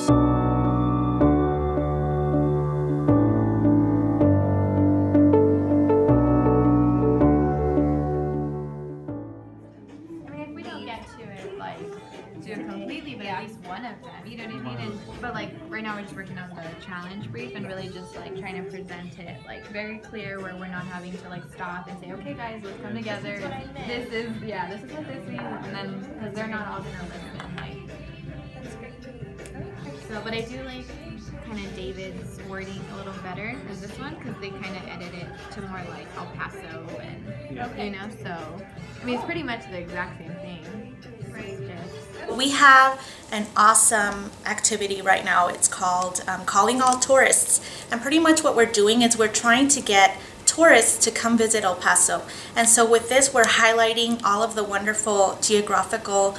Do it completely, but at least one of them, you know what I mean? But like right now we're just working on the challenge brief and really just like trying to present it like very clear, where we're not having to like stop and say, okay guys, let's come together. This is what this means, and then because they're not all gonna listen, so. But I do like kind of David's wording a little better than this one, because they kind of edit it to more like El Paso and you know, so I mean it's pretty much the exact same thing. We have an awesome activity right now. It's called Calling All Tourists, and pretty much what we're doing is we're trying to get tourists to come visit El Paso. And so with this, we're highlighting all of the wonderful geographical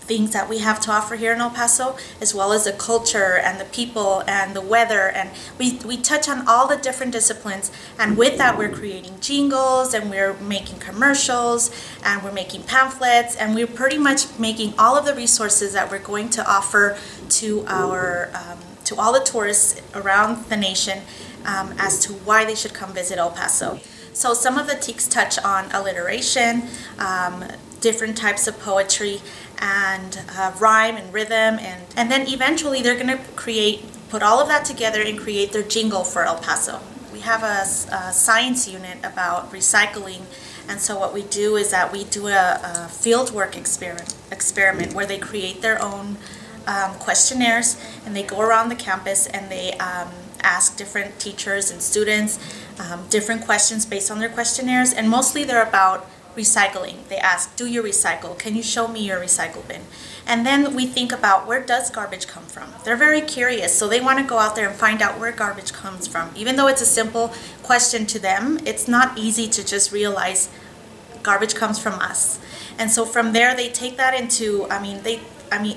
things that we have to offer here in El Paso, as well as the culture and the people and the weather, and we touch on all the different disciplines. And with that, we're creating jingles, and we're making commercials, and we're making pamphlets, and we're pretty much making all of the resources that we're going to offer to our to all the tourists around the nation as to why they should come visit El Paso. So some of the TEKs touch on alliteration, different types of poetry, and rhyme and rhythm, and then eventually they're going to put all of that together and create their jingle for El Paso. We have a science unit about recycling, and so what we do is that we do a fieldwork experiment where they create their own questionnaires, and they go around the campus and they ask different teachers and students different questions based on their questionnaires, and mostly they're about recycling. They ask, do you recycle? Can you show me your recycle bin? And then we think about, where does garbage come from? They're very curious, so they want to go out there and find out where garbage comes from. Even though it's a simple question to them, it's not easy to just realize garbage comes from us. And so from there they take that into, I mean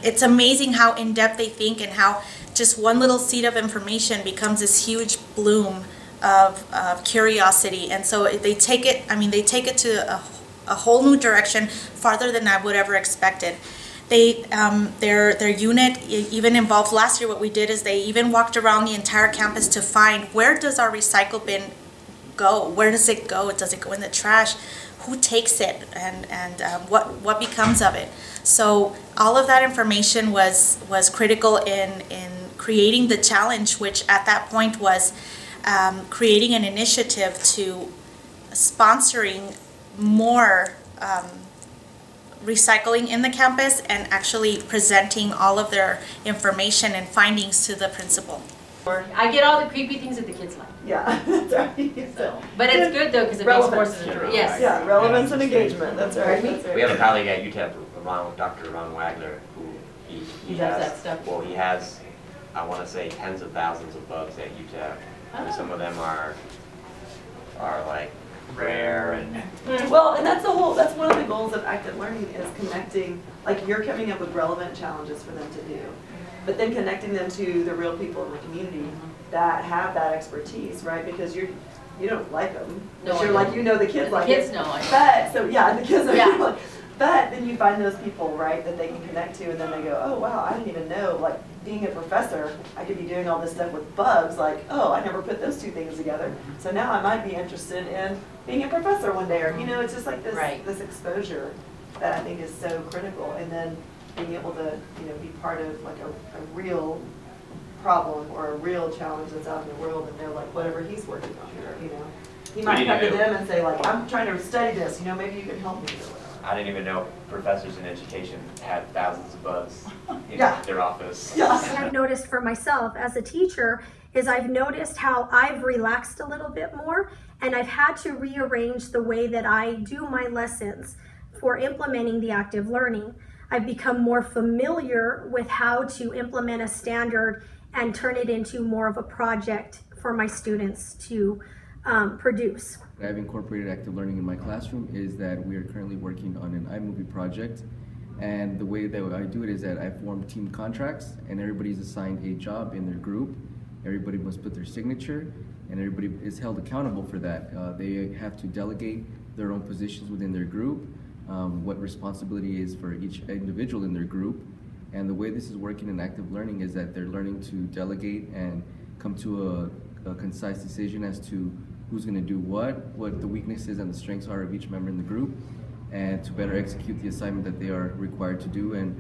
it's amazing how in-depth they think, and how just one little seed of information becomes this huge bloom of curiosity. And so they take it, they take it to a whole new direction, farther than I would ever expected. Their unit even involved, last year what we did is they even walked around the entire campus to find, where does our recycle bin go? Where does it go? Does it go in the trash? Who takes it? And what becomes of it? So all of that information was critical in creating the challenge, which at that point was creating an initiative to sponsoring more recycling in the campus, and actually presenting all of their information and findings to the principal. I get all the creepy things that the kids like. Yeah, that's right. So, but it's good though, because it makes forces into it. Yes. Yeah, relevance and engagement. That's right. We have a colleague at UTEP, Dr. Ron Wagner, who he does has that stuff. Well, he has, I want to say, tens of thousands of bugs at UTEP. Oh. And some of them are like rare and well, and that's one of the goals of active learning, is connecting, like you're coming up with relevant challenges for them to do, but then connecting them to the real people in the community that have that expertise, right? Because you don't like them, but you're like, the kids like it. The kids know it. But so yeah, the kids know. But then you find those people, right, that they can connect to, and then they go, oh wow, I didn't even know, like being a professor, I could be doing all this stuff with bugs, like, oh, I never put those two things together. So now I might be interested in being a professor one day, or it's just like this this exposure that I think is so critical, and then being able to be part of like a real problem or a real challenge that's out in the world, and they're like, whatever he's working on here, he might come to them and say, like, I'm trying to study this, maybe you can help me or whatever. I didn't even know professors in education had thousands of bugs in their office. Yeah. What I've noticed for myself as a teacher is I've noticed how I've relaxed a little bit more, and I've had to rearrange the way that I do my lessons for implementing the active learning. I've become more familiar with how to implement a standard and turn it into more of a project for my students to produce. I've incorporated active learning in my classroom is that we are currently working on an iMovie project, and the way that I do it is that I form team contracts, and everybody's assigned a job in their group. Everybody must put their signature, and everybody is held accountable for that. They have to delegate their own positions within their group, what responsibility is for each individual in their group, And the way this is working in active learning is that they're learning to delegate and come to a concise decision as to who's going to do what the weaknesses and the strengths are of each member in the group, and to better execute the assignment that they are required to do and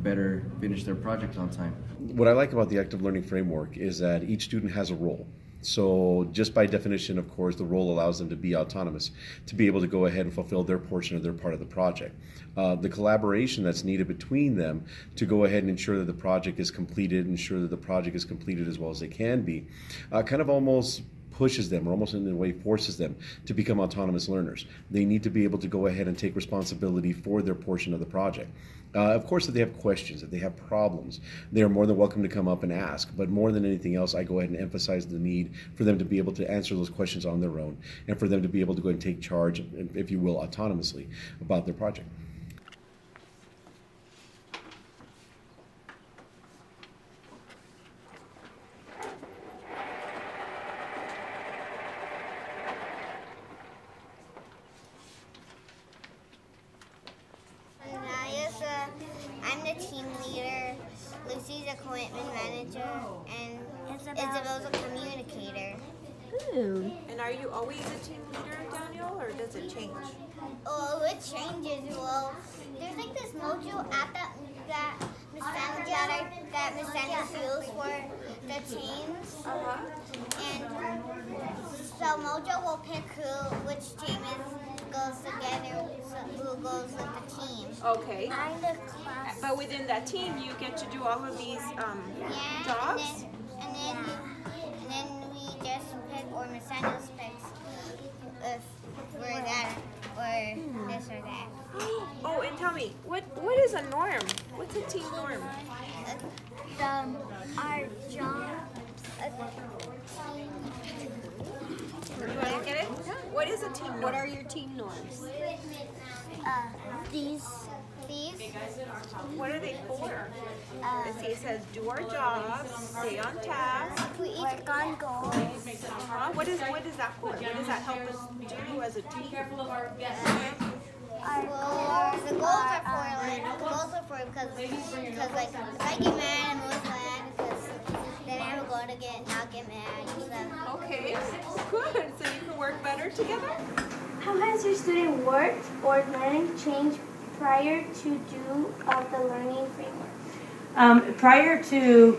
better finish their project on time. What I like about the active learning framework is that each student has a role. So just by definition, of course, the role allows them to be autonomous, to be able to go ahead and fulfill their portion of their part of the project. The collaboration that's needed between them to go ahead and ensure that the project is completed, ensure that the project is completed as well as they can be, kind of almost pushes them, or almost in a way forces them to become autonomous learners. They need to be able to go ahead and take responsibility for their portion of the project. Of course, if they have questions, if they have problems, they are more than welcome to come up and ask. But more than anything else, I go ahead and emphasize the need for them to be able to answer those questions on their own, and for them to be able to go and take charge, if you will, autonomously about their project. I'm the team leader, Lucy's a commitment manager, and Isabel's a communicator. Ooh. And are you always a team leader, Daniel, or does it change? Oh, it changes. Well, there's like this Mojo app that Miss Sanders used for the teams. And so Mojo will pick which team goes together, who goes with the team. Okay. I'm the class. But within that team, you get to do all of these jobs? And then we just pick, or Miss Sanders picks if we're that, or this or that. Oh, and tell me, what is a norm? What's a team norm? Our job. You want to get it? What is a team norm? What are your team norms? These. What are they for? Let's see, it says do our jobs, stay on task. We work on goals. What is that for? What does that help us do as a team? The goals are for because like if I get mad, I'm always mad because then I have a goal to not get mad and stuff. Okay, good. So you can work better together? How has your student work or learning changed prior to the learning framework? Prior to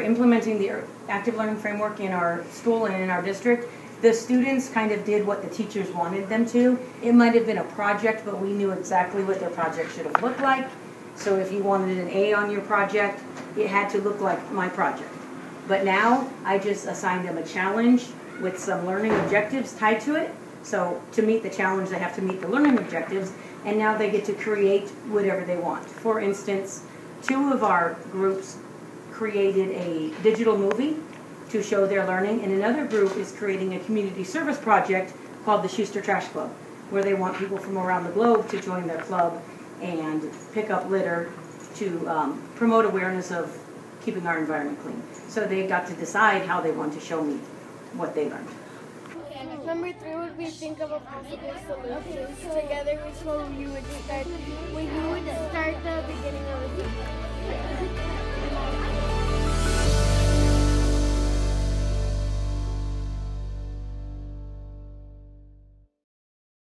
implementing the active learning framework in our school and in our district, the students kind of did what the teachers wanted them to. It might have been a project, but we knew exactly what their project should have looked like. So if you wanted an A on your project, it had to look like my project. But now I just assign them a challenge with some learning objectives tied to it. So to meet the challenge, they have to meet the learning objectives, and now they get to create whatever they want. For instance, 2 of our groups created a digital movie to show their learning, and another group is creating a community service project called the Schuster Trash Club, where they want people from around the globe to join their club and pick up litter to promote awareness of keeping our environment clean. So they got to decide how they want to show me what they learned. Number 3 would be think of a possible solution. Together, which one you would start when you would start the beginning of a